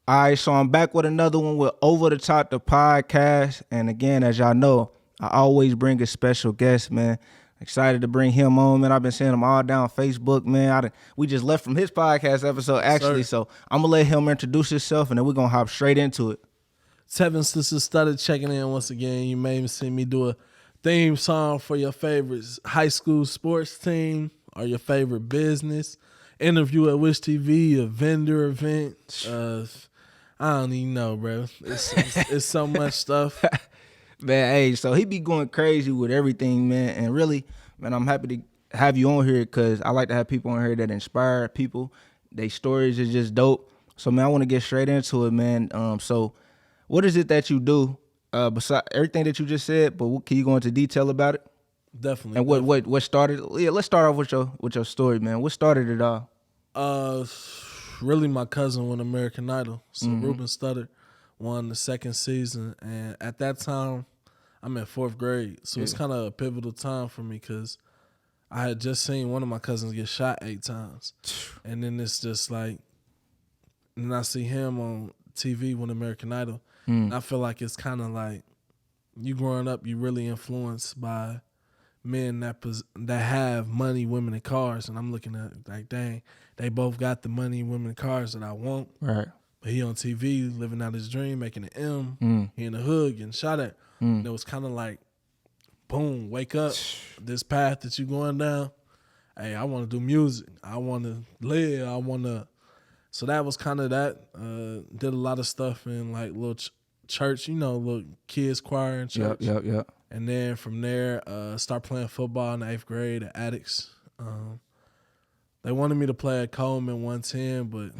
All right, so I'm back with another one with Over the Top the podcast. And again, as y'all know, I always bring a special guest, man. Excited to bring him on, man. I've been seeing him all down Facebook, man. We just left from his podcast episode, actually. So I'm going to let him introduce himself, and then we're going to hop straight into it. Tevin Studdard checking in once again. You may even see me do a theme song for your favorite high school sports team or your favorite business. Interview at Wish TV, a vendor event. I don't even know, bro. It's so much stuff. Man, hey, so he be going crazy with everything, man. And really, man, I'm happy to have you on here because I like to have people on here that inspire people. Their stories is just dope. So, man, I want to get straight into it, man. So what is it that you do besides everything that you just said? But can you go into detail about it? Definitely. And what started? Yeah, let's start off with your story, man. What started it all? Really, my cousin won American Idol. So Tevin Studdard won the second season, and at that time, I'm in fourth grade. So it's kind of a pivotal time for me because I had just seen one of my cousins get shot 8 times, and then it's just like, and I see him on TV win American Idol, and I feel like it's kind of like you growing up, you really influenced by men that have money, women, and cars, and I'm looking at like, dang, they both got the money, women, and cars that I want. Right. But he on TV living out his dream, making an M. He in the hood getting shot at. And it was kind of like, boom, wake up. This path that you going down. Hey, I want to do music. I want to live. I want to. So that was kind of that. Did a lot of stuff in like little church, little kids choir in church. Yep. And then from there, start playing football in the 8th grade at Addicts. They wanted me to play at Coleman 110, but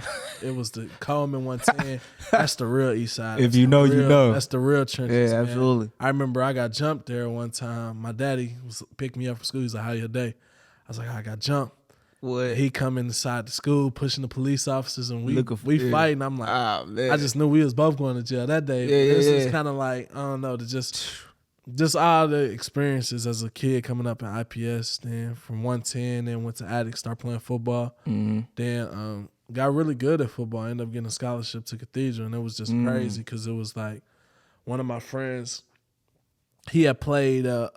it was the Coleman 110. That's the real East Side. If you know, you know. That's the real trenches, Yeah, man. absolutely. I remember I got jumped there one time. My daddy picked me up from school. He's like, how your day? I was like, I got jumped. What? He come inside the school pushing the police officers, and we yeah. fighting. I'm like, man. I just knew we was both going to jail that day. This is kind of like, I don't know, to just all the experiences as a kid coming up in IPS, then from 110, then went to Addicts, started playing football. Then got really good at football. I ended up getting a scholarship to Cathedral, and it was just crazy because it was like one of my friends, he had played at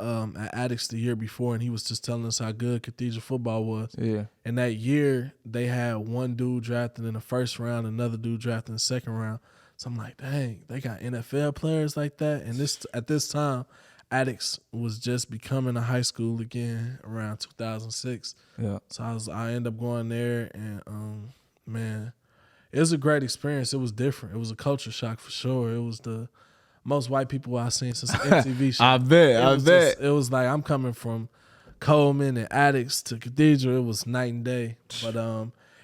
Addicts the year before, and he was just telling us how good Cathedral football was. Yeah. And that year, they had one dude drafted in the first round, another dude drafted in the second round. So I'm like, dang, they got NFL players like that. And at this time, Addicts was just becoming a high school again around 2006. Yeah. So I ended up going there, and man, it was a great experience. It was different. It was a culture shock for sure. It was the most white people I've seen since the MTV show. I bet. It was like I'm coming from Coleman and Addicts to Cathedral. It was night and day. But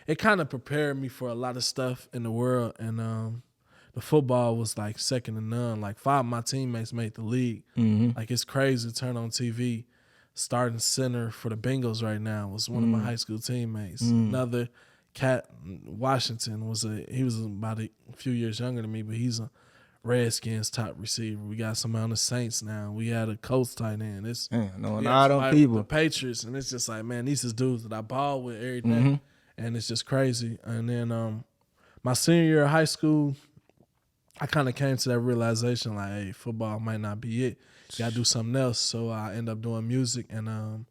it kind of prepared me for a lot of stuff in the world, and the football was like second to none. Like 5 of my teammates made the league. Like it's crazy to turn on TV. Starting center for the Bengals right now was one of my high school teammates. Another cat, Washington, he was about a few years younger than me, but he's a Redskins top receiver. We got somebody on the Saints now. We had a Colts tight end. People. The Patriots, and it's just like, man, these is dudes that I ball with every day, and it's just crazy. And then my senior year of high school, I kind of came to that realization, like, hey, football might not be it. You got to do something else. So I ended up doing music, and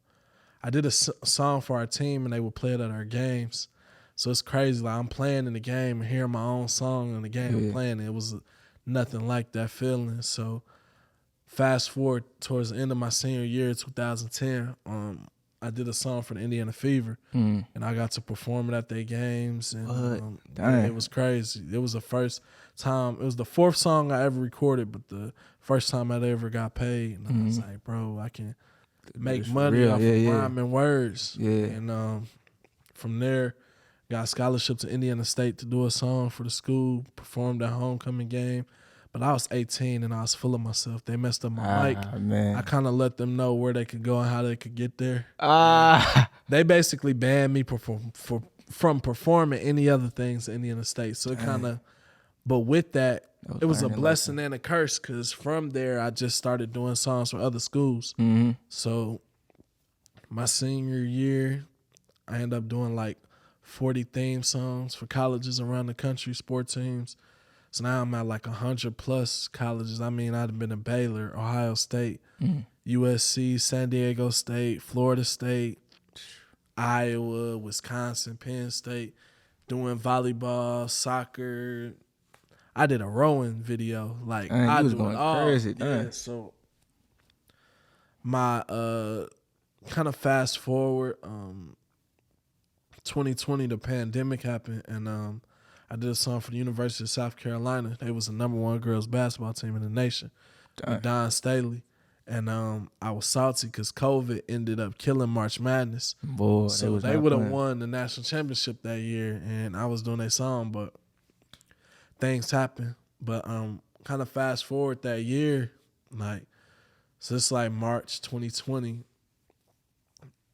I did a song for our team, and they would play it at our games. So it's crazy. Like, I'm playing in the game and hearing my own song in the game I'm playing. It was nothing like that feeling. So fast forward towards the end of my senior year, 2010, I did a song for the Indiana Fever, and I got to perform it at their games, and it was crazy. It was the first time. It was the 4th song I ever recorded, but the first time I ever got paid. And I was like, bro, I can make money off of rhyming words. Yeah. And from there, got a scholarship to Indiana State to do a song for the school, performed at homecoming game. But I was 18 and I was full of myself. They messed up my mic. Man. I kind of let them know where they could go and how they could get there. They basically banned me from performing any other things in Indiana State. So it kind of, but with that, it was a blessing and a curse because from there I just started doing songs for other schools. So my senior year, I ended up doing like 40 theme songs for colleges around the country, sport teams. So now I'm at like 100+ colleges. I mean, I'd have been in Baylor, Ohio State, USC, San Diego State, Florida State, Iowa, Wisconsin, Penn State, doing volleyball, soccer. I did a rowing video. Like, Dang, I you was do it going all. crazy. Yeah, Dang. so my kind of fast forward, 2020, the pandemic happened, and I did a song for the University of South Carolina. They was the #1 girls basketball team in the nation with Don Staley. And I was salty because COVID ended up killing March Madness. Boy, So they would have won the national championship that year, and I was doing their song, but things happened. But kind of fast forward that year, like, so it's like March 2020.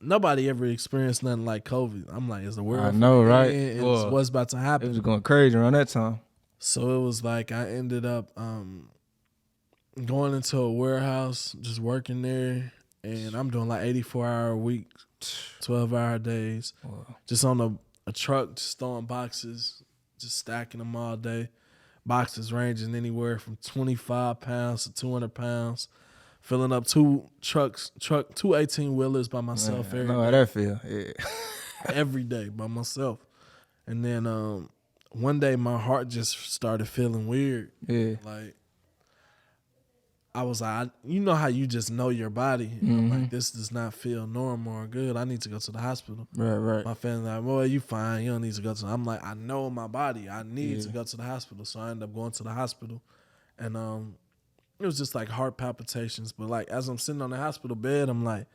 Nobody ever experienced nothing like COVID. I'm like, is the world? I know, right? It's what's about to It happen. was going crazy around that time. So it was like I ended up going into a warehouse, just working there, and I'm doing like 84-hour weeks, 12-hour days, just on a truck, just throwing boxes, just stacking them all day. Boxes ranging anywhere from 25 pounds to 200 pounds. Filling up two 18-wheelers by myself Man, I know how that feel. Yeah. every day by myself. And then one day my heart just started feeling weird. Yeah. Like, I was like, you know how you just know your body. I'm like, this does not feel normal or good. I need to go to the hospital. Right. My family like, boy, you fine. You don't need to go to. I'm like, I know my body. I need to go to the hospital. So I ended up going to the hospital, and it was just like heart palpitations. But like as I'm sitting on the hospital bed, I'm like,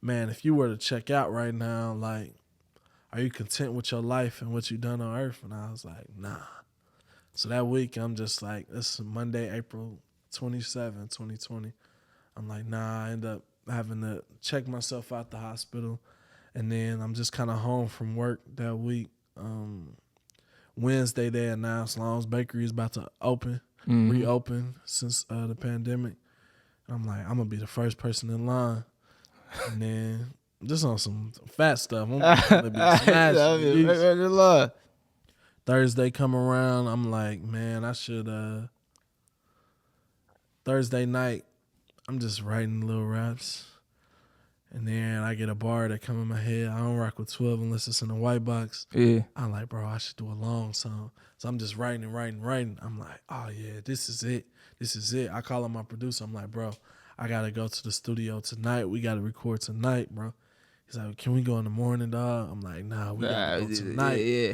man, if you were to check out right now, like, are you content with your life and what you done on earth? And I was like, nah. So that week, I'm just like, this is Monday, April 27, 2020. I'm like, nah. I end up having to check myself out the hospital. And then I'm just kind of home from work that week. Wednesday, they announced Long's Bakery is about to reopen since the pandemic. I'm like, I'm going to be the first person in line. And then just on some fat stuff. I'm going to be smashed. Thursday come around, I'm like, man, I should, Thursday night, I'm just writing little raps. And then I get a bar that come in my head. I don't rock with 12 unless it's in a white box. Yeah. I'm like, bro, I should do a long song. So I'm just writing. I'm like, oh, yeah, this is it. I call him my producer. I'm like, bro, I got to go to the studio tonight. We got to record tonight, bro. He's like, can we go in the morning, dog? I'm like, nah, we got to go tonight. Yeah.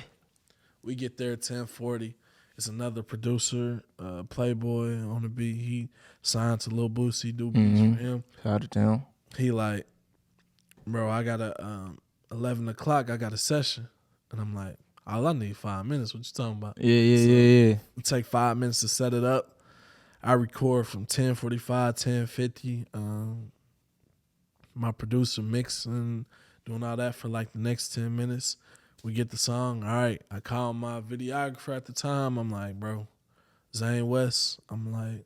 We get there at 10:40. It's another producer, Playboy on the beat. He signed to Lil Boosie, do beats for him. Shout out to him. He like, bro, I got 11 o'clock, I got a session. And I'm like, all I need 5 minutes. What you talking about? Yeah. It take 5 minutes to set it up. I record from 10:45, 10:50. My producer mixing, doing all that for like the next 10 minutes. We get the song. All right. I call my videographer at the time. I'm like, bro, Zane West. I'm like,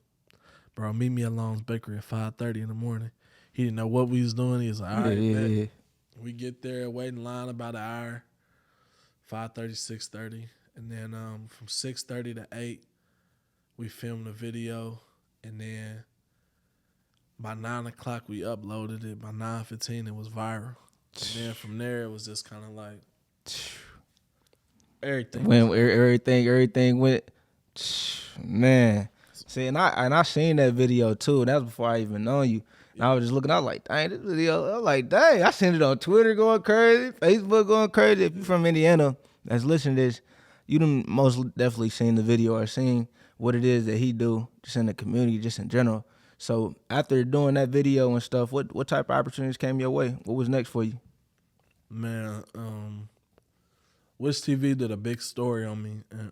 bro, meet me at Long's Bakery at 5:30 in the morning. He didn't know what we was doing. He was like, all right, Yeah. We get there, wait in line about an hour, 5:30, 6:30. And then from 6:30 to 8, we filmed the video. And then by 9 o'clock, we uploaded it. By 9:15, it was viral. And then from there, it was just kind of like everything. When everything went, man. See, and I seen that video too. That was before I even known you. And I was just looking, I was like, dang, this video. I was like, dang, I seen it on Twitter going crazy, Facebook going crazy. If you're from Indiana that's listening to this, you done most definitely seen the video or seen what it is that he do just in the community, just in general. So after doing that video and stuff, what type of opportunities came your way? What was next for you? Man, Wish TV did a big story on me, and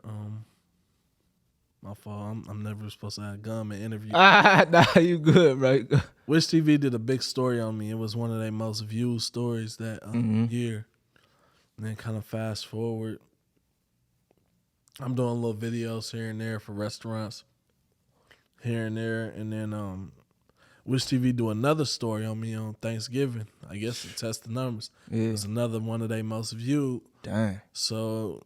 my fault. I'm never supposed to have gum and interview. Nah, you good, bro. Wish TV did a big story on me. It was one of their most viewed stories that year. And then kind of fast forward, I'm doing little videos here and there for restaurants, here and there, and then Wish TV do another story on me on Thanksgiving. I guess to test the numbers. Yeah. It was another one of their most viewed. Dang. So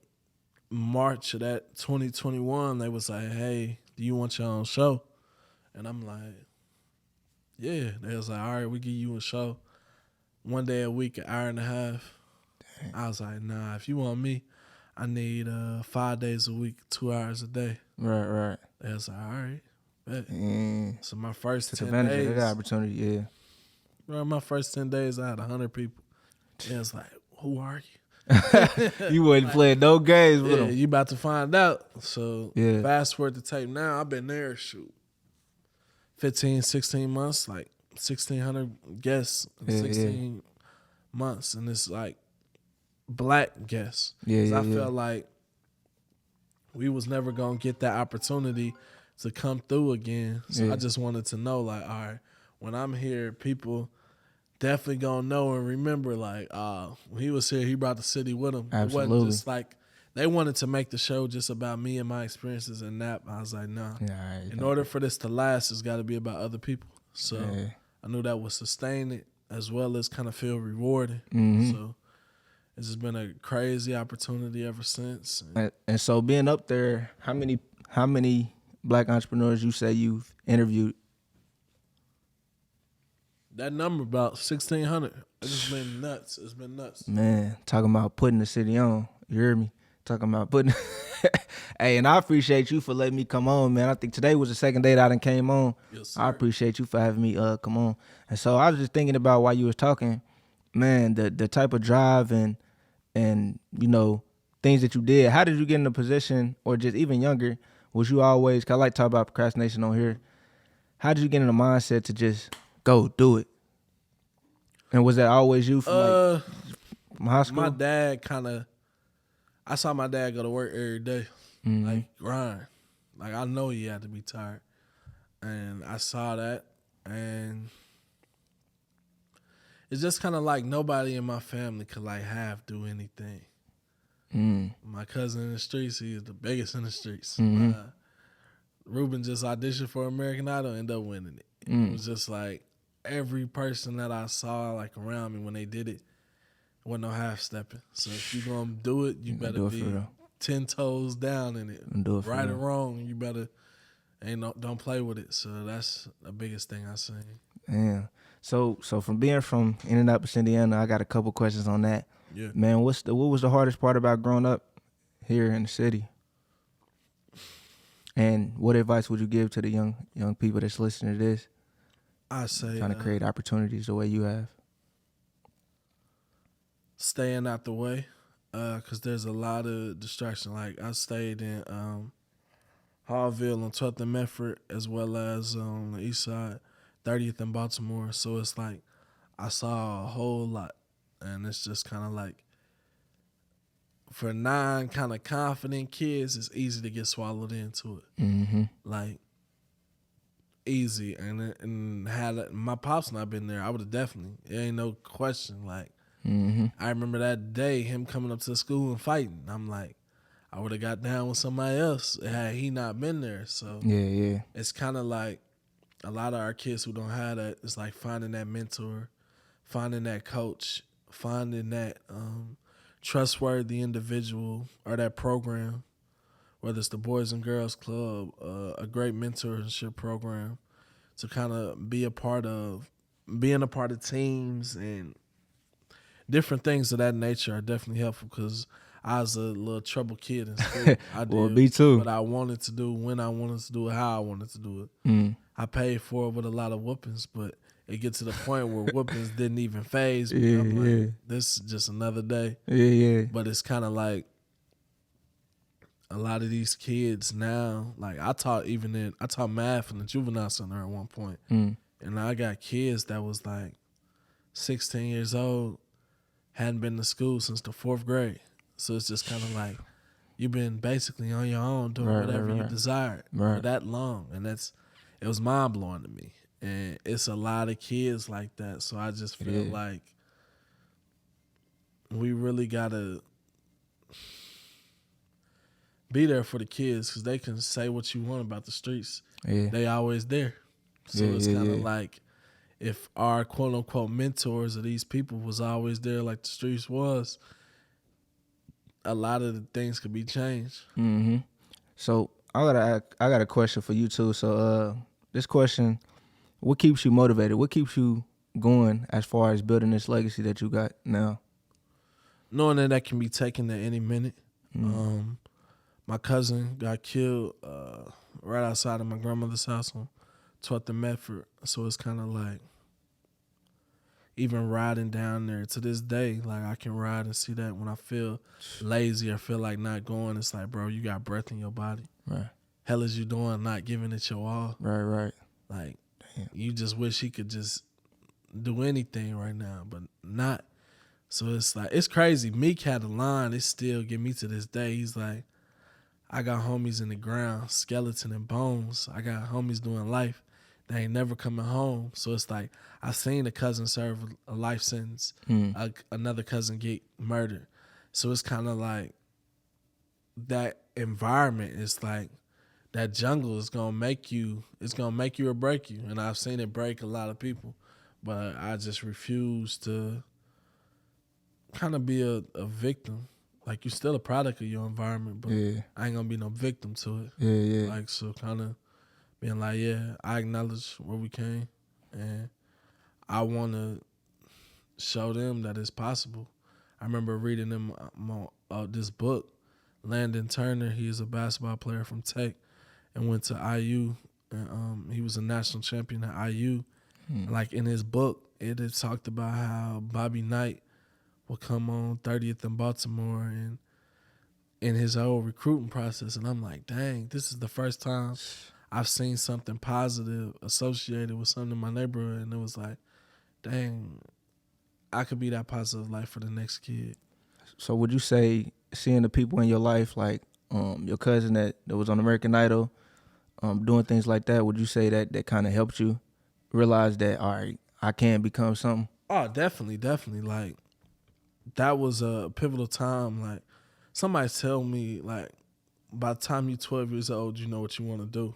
March of that 2021, they was like, "Hey, do you want your own show?" And I'm like, "Yeah." They was like, "All right, we give you a show 1 day a week, an hour and a half." I was like, "Nah, if you want me, I need 5 days a week, 2 hours a day." Right. They was like, "All right, bet." And So my first took 10 advantage of days, that opportunity. Yeah. bro, my first 10 days, I had 100 people. It was like, "Who are you?" You wasn't playing no games with Yeah, them. you about to find out. So Yeah. fast forward to tape now, I've been there, 15, 16 months, like 1,600 guests in Yeah. 16 months. And it's like black guests. Yeah. 'Cause Yeah. I Yeah. felt like we was never going to get that opportunity to come through again. So Yeah. I just wanted to know, like, all right, when I'm here, people definitely going to know and remember, like, when he was here, he brought the city with him. It wasn't Absolutely. just like, they wanted to make the show just about me and my experiences in that. I was like, nah. Yeah. In order for this to last, it's got to be about other people. So Yeah. I knew that would sustain it as well as kind of feel rewarding. Mhm. So it's just been a crazy opportunity ever since. And so being up there, how many black entrepreneurs you say you've interviewed? That number about 1,600. It's just been nuts. It's been nuts. Man, talking about putting the city on. You hear me? Talking about putting. Hey, and I appreciate you for letting me come on, man. I think today was the second day that I done came on. Yes, sir. I appreciate you for having me come on. And so I was just thinking about while you was talking, man, the type of drive and you know things that you did. How did you get in a position, or just even younger? Was you always? 'Cause I like to talk about procrastination on here. How did you get in the mindset to just go do it? And was that always you from from high school? My dad I saw my dad go to work every day, like grind. Like I know he had to be tired. And I saw that, and it's just kind of like nobody in my family could like half do anything. My cousin in the streets, he is the biggest in the streets. Ruben just auditioned for American Idol, ended up winning it. It was just like every person that I saw like around me when they did it, wasn't no half stepping. So if you gonna do it, you better do it for be real. 10 toes down in it. Do it for Right or real. wrong, you better don't play with it. So that's the biggest thing I seen. Yeah. So from being from Indianapolis, Indiana, I got a couple questions on that. Yeah. Man, what was the hardest part about growing up here in the city? And what advice would you give to the young people that's listening to this, I say trying to create opportunities the way you have? staying out the way, because there's a lot of distraction. Like I stayed in Hallville on 12th and Medford, as well as on the east side, 30th and Baltimore. So it's like I saw a whole lot, and it's just kind of like for non kind of confident kids, it's easy to get swallowed into it. Mm-hmm. Like easy, and had my pops not been there, I would have definitely. It ain't no question. Like I remember that day him coming up to the school and fighting. I'm like, I would have got down with somebody else had he not been there. So Yeah. it's kind of like a lot of our kids who don't have that. It's like finding that mentor, finding that coach, finding that trustworthy individual or that program, whether it's the Boys and Girls Club, a great mentorship program, to kind of be a part of, being a part of teams and different things of that nature are definitely helpful, because I was a little trouble kid in school. I did Well, me too. what I wanted to do, when I wanted to do it, how I wanted to do it. I paid for it with a lot of whoopings, but it gets to the point where whoopings didn't even phase me. Yeah, I'm like, yeah. this is just another day. Yeah. But it's kind of like a lot of these kids now, like I taught math in the juvenile center at one point. And I got kids that was like 16 years old, hadn't been to school since the 4th grade. So it's just kind of like you've been basically on your own doing whatever you desired for that long. And it was mind blowing to me. And it's a lot of kids like that. So I just feel like we really got to be there for the kids, because they can say what you want about the streets. Yeah. They always there. So it's kind of like if our quote unquote mentors of these people was always there like the streets was, a lot of the things could be changed. Mm-hmm. So I got a question for you too. So this question, what keeps you motivated? What keeps you going as far as building this legacy that you got now? Knowing that can be taken at any minute. My cousin got killed right outside of my grandmother's house on 12th and Medford. So it's kind of like, even riding down there to this day, like I can ride and see that when I feel lazy or feel like not going, it's like, bro, you got breath in your body. Right. Hell is you doing not giving it your all? Right. Like, Damn. you just wish he could just do anything right now, but not. So it's like, it's crazy. Meek had a line, it still get me to this day. He's like, I got homies in the ground, skeleton and bones. I got homies doing life. They ain't never coming home. So it's like, I seen a cousin serve a life sentence, another cousin get murdered. So it's kind of like that environment is like, that jungle is gonna make you, it's gonna make you or break you. And I've seen it break a lot of people, but I just refuse to kind of be a victim. Like, you're still a product of your environment, but I ain't gonna be no victim to it. Yeah. Like, so kind of being like, yeah, I acknowledge where we came, and I want to show them that it's possible. I remember reading them this book. Landon Turner, he is a basketball player from Tech and went to IU, and he was a national champion at IU. Like, in his book, it had talked about how Bobby Knight would come on 30th in Baltimore and in his whole recruiting process. And I'm like, dang, this is the first time I've seen something positive associated with something in my neighborhood. And it was like, dang, I could be that positive life for the next kid. So would you say seeing the people in your life, like your cousin that was on American Idol, doing things like that, would you say that kind of helped you realize that, all right, I can become something? Oh, definitely. Like, that was a pivotal time. Like, somebody tell me, like, by the time you're 12 years old, you know what you want to do.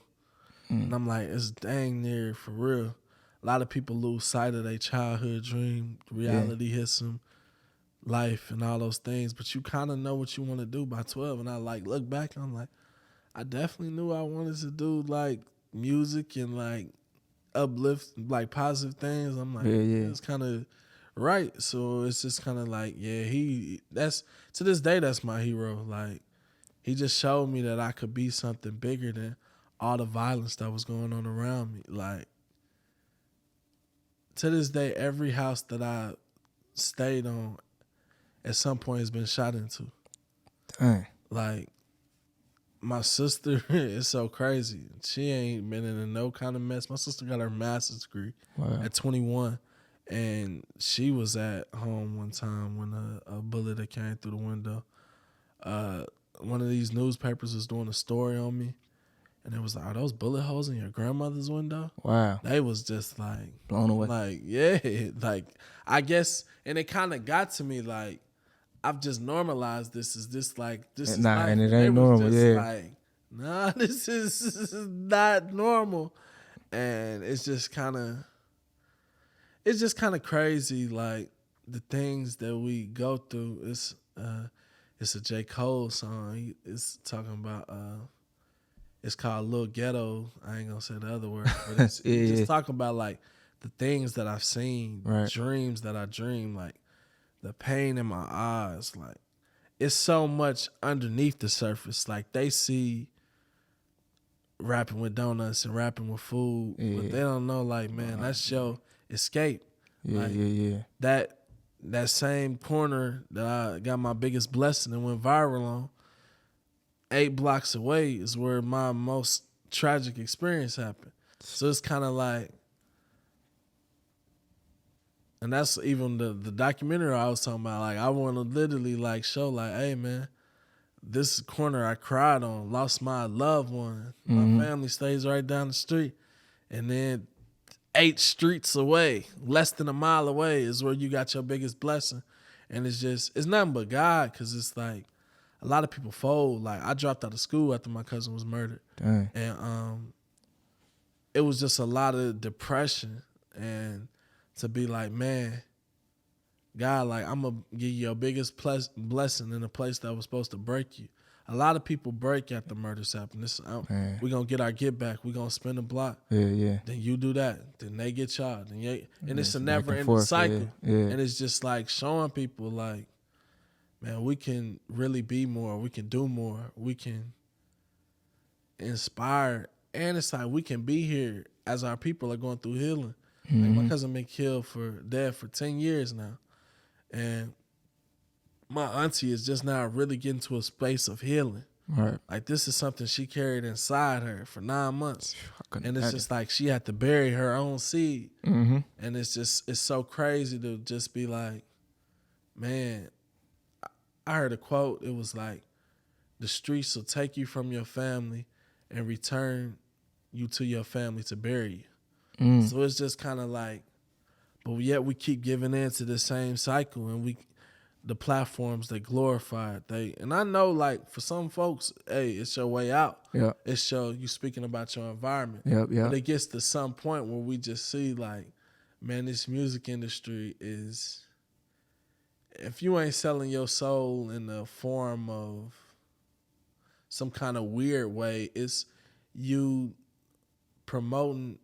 And I'm like, it's dang near for real. A lot of people lose sight of their childhood dream. Reality hits them, life and all those things. But you kind of know what you want to do by 12. And I like look back, and I'm like, I definitely knew I wanted to do like music and like uplift, like positive things. I'm like, it's kind of right. So it's just kind of like, that's to this day, that's my hero. Like, he just showed me that I could be something bigger than all the violence that was going on around me. Like, to this day, every house that I stayed on at some point has been shot into. Dang. Like, my sister is so crazy. She ain't been in no kind of mess. My sister got her master's degree at 21. And she was at home one time when a bullet that came through the window. One of these newspapers was doing a story on me. And it was like, are those bullet holes in your grandmother's window? Wow. They was just like, blown away. Like, yeah. Like, I guess, and it kind of got to me, like, I've just normalized this. Is this like, this is life? And it They ain't was normal, just like, nah, this is not normal. And it's just kind of crazy, like, the things that we go through. It's a J. Cole song. It's talking about, it's called Lil Ghetto. I ain't gonna say the other word, but it's just talking about like the things that I've seen, dreams that I dream, like the pain in my eyes. Like, it's so much underneath the surface. Like, they see rapping with donuts and rapping with food, but they don't know, like, man, that's your escape. That same corner that I got my biggest blessing and went viral on, 8 blocks away is where my most tragic experience happened. So it's kind of like, and that's even the documentary I was talking about. Like, I want to literally like show, like, hey man, this corner I cried on, lost my loved one. My family stays right down the street, and then 8 streets away, less than a mile away, is where you got your biggest blessing. And it's nothing but God, because it's like, a lot of people fold. Like, I dropped out of school after my cousin was murdered. Dang. And it was just a lot of depression. And to be like, man, God, like, I'm going to give you your biggest blessing in a place that was supposed to break you. A lot of people break after murders happen. We're going to get our get back. We're going to spin the block. Yeah. Then you do that. Then they get shot. And it's a back and never-ending forth, cycle. Yeah. And it's just like showing people, like, man, we can really be more. We can do more. We can inspire. And it's like we can be here as our people are going through healing. Like, my cousin been dead for 10 years now. And my auntie is just now really getting to a space of healing. Right. Like, this is something she carried inside her for 9 months. And it's just imagine. like she had to bury her own seed. Mm-hmm. And it's so crazy to just be like, man, I heard a quote. It was like, the streets will take you from your family and return you to your family to bury you. So it's just kind of like, but yet we keep giving in to the same cycle, and the platforms that glorify it. And I know, like, for some folks, hey, it's your way out. Yeah. It's you speaking about your environment. Yep. But it gets to some point where we just see, like, man, this music industry is, if you ain't selling your soul in the form of some kind of weird way, it's you promoting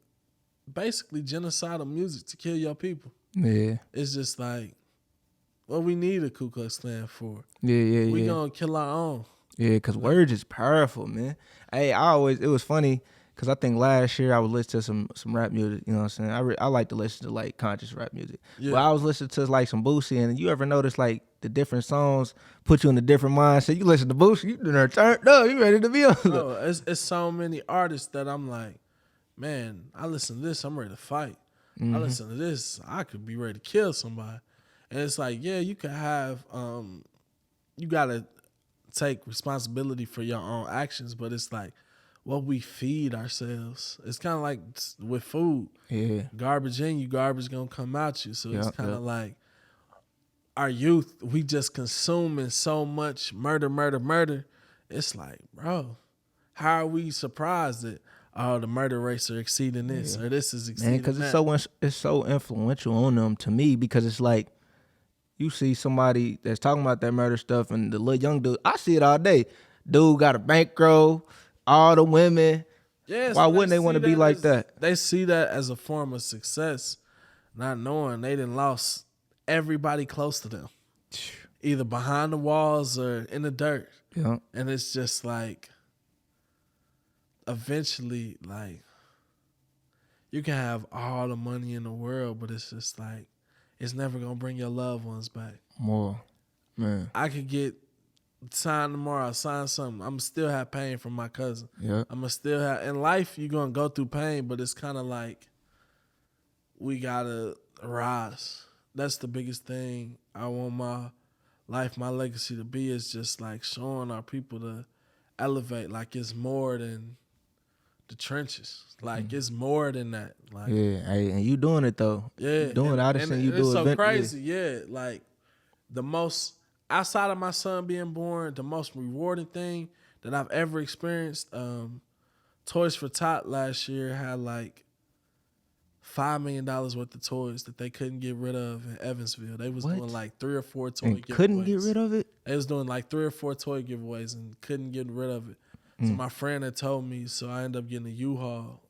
basically genocidal music to kill your people. Yeah. It's just like, what we need a Ku Klux Klan for. Yeah. We gonna kill our own. Yeah, because words is powerful, man. Hey, it was funny because I think last year I was listening to some rap music, you know what I'm saying? I like to listen to, like, conscious rap music. Yeah. But I was listening to, like, some Boosie, and you ever notice, like, the different songs put you in a different mindset? You listen to Boosie, you done turned up, you ready to be on. Bro, it's so many artists that I'm like, man, I listen to this, I'm ready to fight. I listen to this, I could be ready to kill somebody. And it's like, yeah, you can have, you got to take responsibility for your own actions, but it's like what we feed ourselves. It's kind of like with food. Yeah. Garbage in you, garbage going to come out you. So it's kind of Yep. like our youth, we just consuming so much murder. It's like, bro, how are we surprised that, oh, the murder rates are exceeding this or this is exceeding Because that? it's so influential on them to me, because it's like you see somebody that's talking about that murder stuff, and the little young dude, I see it all day. Dude got a bankroll, all the women. Yeah, Why so wouldn't they want to be like that? They see that as a form of success, not knowing they done lost everybody close to them, either behind the walls or in the dirt. Yeah. And it's just like, eventually, like, you can have all the money in the world, but it's just like, it's never going to bring your loved ones back. More, man. I could get signed tomorrow, sign something. I'm still have pain from my cousin. Yeah. I'm going to still have, in life, you're going to go through pain, but it's kind of like, we got to rise. That's the biggest thing I want my life, my legacy to be, is just like showing our people to elevate. Like, it's more than the trenches. Like, it's more than that. Like, Yeah. Hey, and you doing it though. yeah, You doing it. I just seen you do it's it. so crazy. Yeah, like, the most, outside of my son being born, the most rewarding thing that I've ever experienced. Toys for Tot last year had like $5 million worth of toys that they couldn't get rid of in Evansville. They was What? doing like 3 or 4 toy And giveaways. couldn't get rid of it? They was doing like 3 or 4 toy giveaways and couldn't get rid of it. So my friend had told me, so I ended up getting a U-Haul,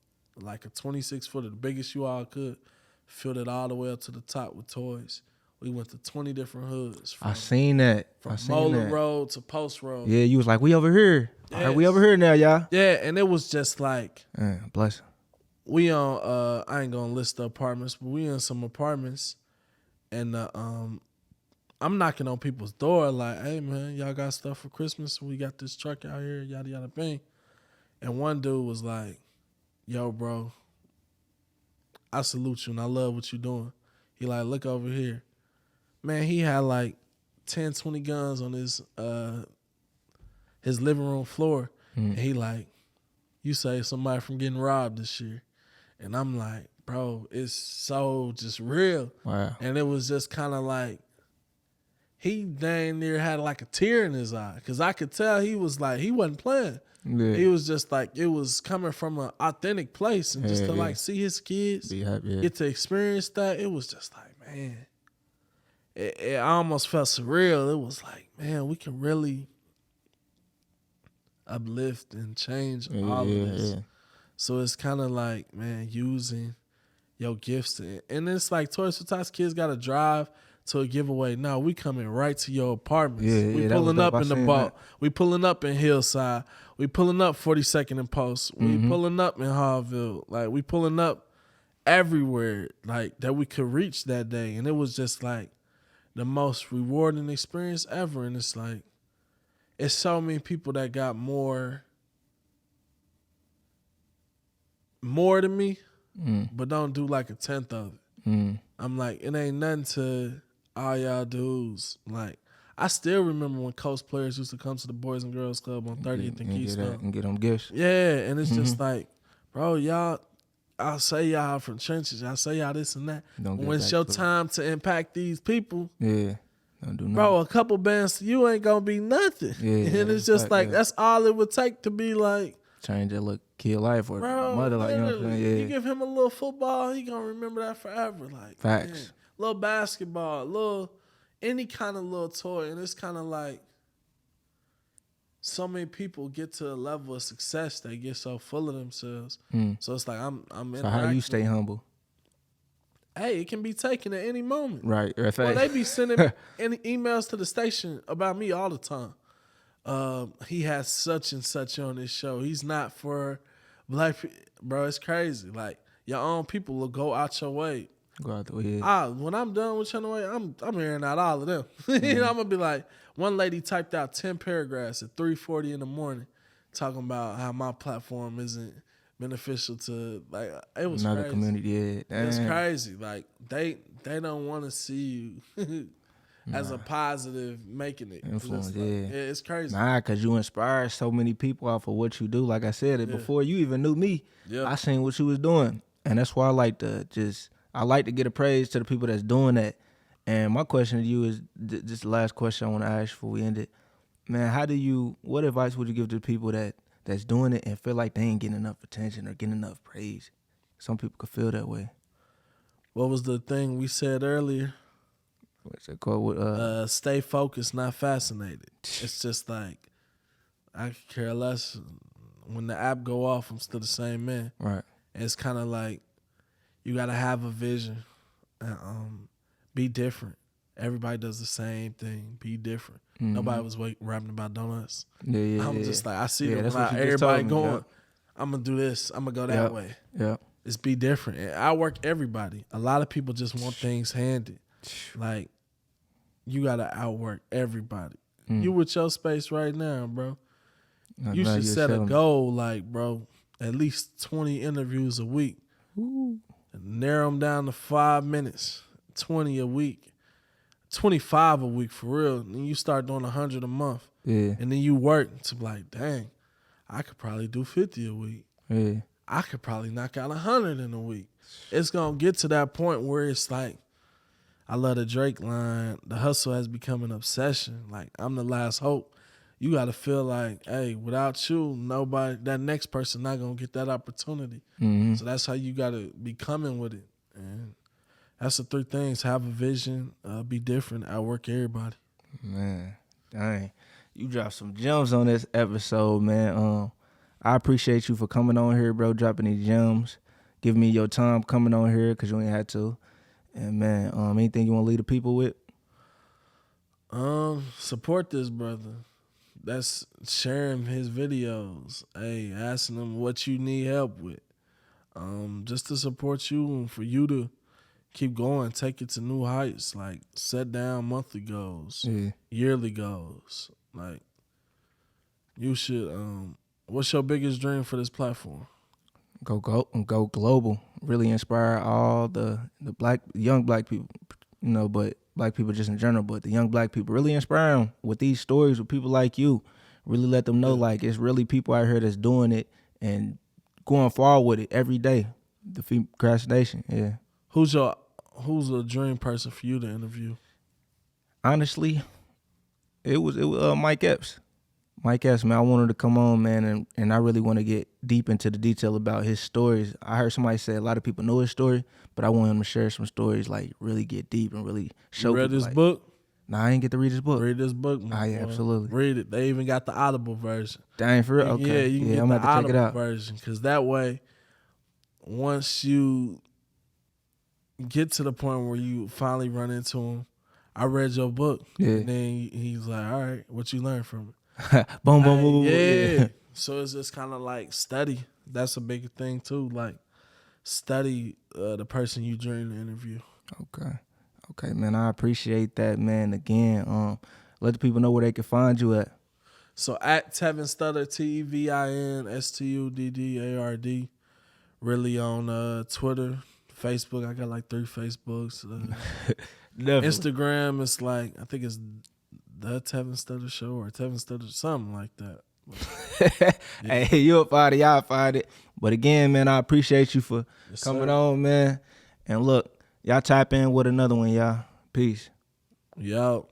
like a 26-footer, the biggest U-Haul I could, filled it all the way up to the top with toys. We went to 20 different hoods. I seen that. From Molar Road to Post Road. Yeah, you was like, we over here. All right, we over here now, y'all. Yeah, and it was just like, Bless. we on, I ain't gonna list the apartments, but we in some apartments, and I'm knocking on people's door like, hey man, y'all got stuff for Christmas? We got this truck out here, yada yada bang. And one dude was like, yo bro, I salute you and I love what you doing. He like, look over here. Man, he had like 10, 20 guns on his living room floor. And he like, you saved somebody from getting robbed this year. And I'm like, bro, it's so just real. Wow. And it was just kind of like, he dang near had like a tear in his eye. Because I could tell he was like, he wasn't playing. Yeah. He was just like, it was coming from an authentic place. And just to like see his kids Be happy. Yeah. get to experience that, it was just like, man. it almost felt surreal. It was like, man, we can really uplift and change all of this. Yeah. So it's kind of like, man, using your gifts. And it's like Toys for Tots kids got to drive to a giveaway. No, we coming right to your apartments. We that was pulling dope. up I in the seen boat. that. We pulling up in Hillside. We pulling up 42nd and Post. We pulling up in Harville. Like, we pulling up everywhere, like, that we could reach that day. And it was just like the most rewarding experience ever. And it's like, it's so many people that got more than me, but don't do like a tenth of it. I'm like, it ain't nothing to all y'all dudes. Like, I still remember when Coast players used to come to the Boys and Girls Club on 30th and Keystone. And get them gifts. Yeah, and it's just like, bro, y'all, I'll say y'all from trenches. I'll say y'all this and that. Don't get When it's back your to it. time to impact these people, Yeah. Don't do nothing. bro, a couple bands to you ain't going to be nothing. Yeah, And it's just like, that's all it would take to be like, change that look, kill life or bro, mother, like, you know what I'm literally, saying? Yeah. you give him a little football, he gonna remember that forever. Like, Facts. man, little basketball, little any kind of little toy, and it's kind of like so many people get to a level of success, they get so full of themselves. So it's like I'm. So how you stay humble? Hey, it can be taken at any moment. Right. Well, they be sending any emails to the station about me all the time. He has such and such on his show. He's not for black people. Bro, it's crazy. Like, your own people will go out your way. Go out the way. When I'm done with Channel 8, I'm hearing out all of them. You know, I'm gonna be like, one lady typed out 10 paragraphs at 3:40 in the morning talking about how my platform isn't beneficial to, like, it was Another crazy. community. Yeah. It's Damn. crazy. Like, they don't want to see you as a positive making it. Influence, It's like, it's crazy. Nah, because you inspire so many people off of what you do. Like I said, before you even knew me, I seen what you was doing. And that's why I like to get a praise to the people that's doing that. And my question to you is, this the last question I want to ask before we end it. Man, what advice would you give to people that's doing it and feel like they ain't getting enough attention or getting enough praise? Some people could feel that way. What was the thing we said earlier? What's it called? Stay focused, not fascinated. It's just like, I could care less. When the app go off, I'm still the same man. Right. And it's kind of like, you got to have a vision. And, be different. Everybody does the same thing. Be different. Nobody was rapping about donuts. I'm just like, I see everybody going. Yep. I'm going to do this. I'm going to go that way. Yeah. It's be different. And I work everybody. A lot of people just want things handed. Like, you got to outwork everybody. You with your space right now, bro. You should set a goal, like, bro, at least 20 interviews a week. Ooh. And narrow them down to 5 minutes, 20 a week, 25 a week for real. And then you start doing 100 a month. Yeah. And then you work to be like, dang, I could probably do 50 a week. Yeah. I could probably knock out 100 in a week. It's going to get to that point where it's like, I love the Drake line, the hustle has become an obsession. Like, I'm the last hope. You got to feel like, hey, without you, that next person not going to get that opportunity. So that's how you got to be coming with it. And that's the 3 things. Have a vision, be different, outwork everybody. Man, dang. You dropped some gems on this episode, man. I appreciate you for coming on here, bro, dropping these gems, giving me your time coming on here because you ain't had to. And, man, anything you want to leave the people with? Support this brother. That's sharing his videos. Hey, asking him what you need help with. Just to support you and for you to keep going, take it to new heights. Like, set down monthly goals, yearly goals. Like, you should. What's your biggest dream for this platform? Go global. Really inspire all the young black people, but black people just in general, but the young black people. Really inspire them with these stories with people like you. Really let them know like it's really people out here that's doing it and going forward with it every day. Defeat procrastination. Yeah. Who's a dream person for you to interview? Honestly, it was Mike Epps. Mike S, man, I wanted to come on, man, and I really want to get deep into the detail about his stories. I heard somebody say a lot of people know his story, but I want him to share some stories, like really get deep and really show You read people. his Like, book? nah, I ain't get to read his book. Read this book, man. Yeah, absolutely. Read it. They even got the Audible version. Dang, for real? Okay. Yeah, you can get I'm the gonna have to check it Audible out. version, because that way, once you get to the point where you finally run into him, I read your book. Yeah. And then he's like, all right, what you learned from it? Boom, boom, boom, boom. Yeah. So it's just kind of like study. That's a big thing too. Like study the person you during the interview. Okay, man. I appreciate that, man. Again, let the people know where they can find you at. So at Tevin Studdard, TevinStuddard. Really on Twitter, Facebook. I got like 3 Facebooks. Instagram is like, I think it's the Tevin Studdard Show or Tevin Studdard, something like that. Yeah. Hey, you'll find it, y'all find it. But again, man, I appreciate you for coming on, man. And look, y'all tap in with another one, y'all. Peace. Yo.